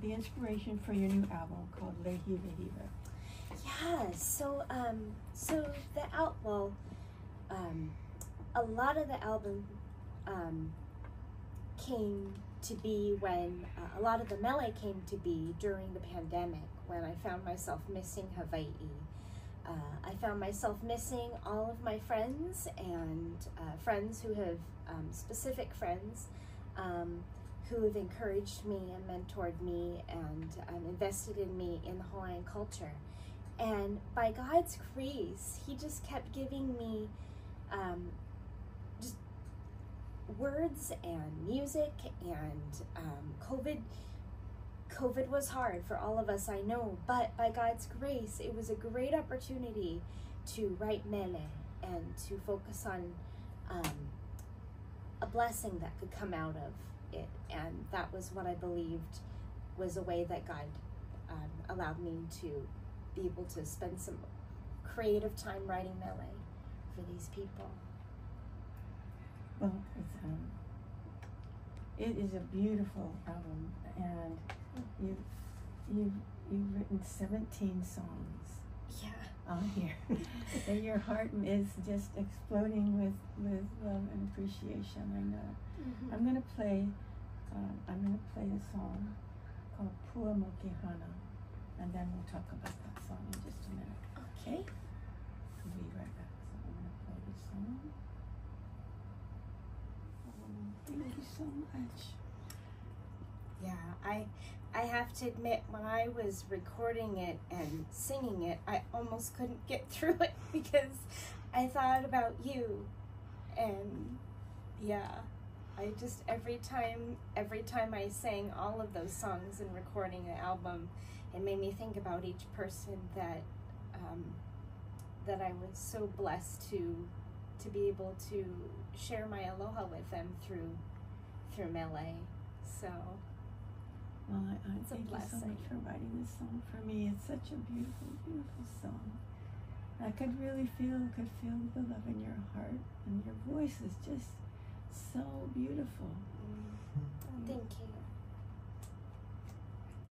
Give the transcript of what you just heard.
the inspiration for your new album called Lei Hiwahiwa. Yeah, so the album, a lot of the album came to be when, a lot of the mele came to be during the pandemic, when I found myself missing Hawaii. I found myself missing all of my friends, and friends who have, specific friends, who have encouraged me and mentored me and invested in me in the Hawaiian culture. And by God's grace, He just kept giving me just words and music, and COVID was hard for all of us, I know, but by God's grace, it was a great opportunity to write mele and to focus on a blessing that could come out of it. And that was what I believed was a way that God allowed me to be able to spend some creative time writing mele for these people. Well, it is a beautiful album, and you've written 17 songs. Yeah. On here. And your heart is just exploding with love and appreciation, I know. Mm-hmm. I'm gonna play a song called Pua Mokehana, and then we'll talk about that song in just a minute. Okay. We'll be right back. So I'm gonna play this song. Thank you so much. Yeah, I have to admit, when I was recording it and singing it, I almost couldn't get through it because I thought about you. And yeah, I just, every time I sang all of those songs and recording the album, it made me think about each person that I was so blessed to be able to share my aloha with them through mele. So well, I thank you so blessing. much for writing this song for me. It's such a beautiful, beautiful song. I could really feel the love in your heart, and your voice is just so beautiful. Thank you.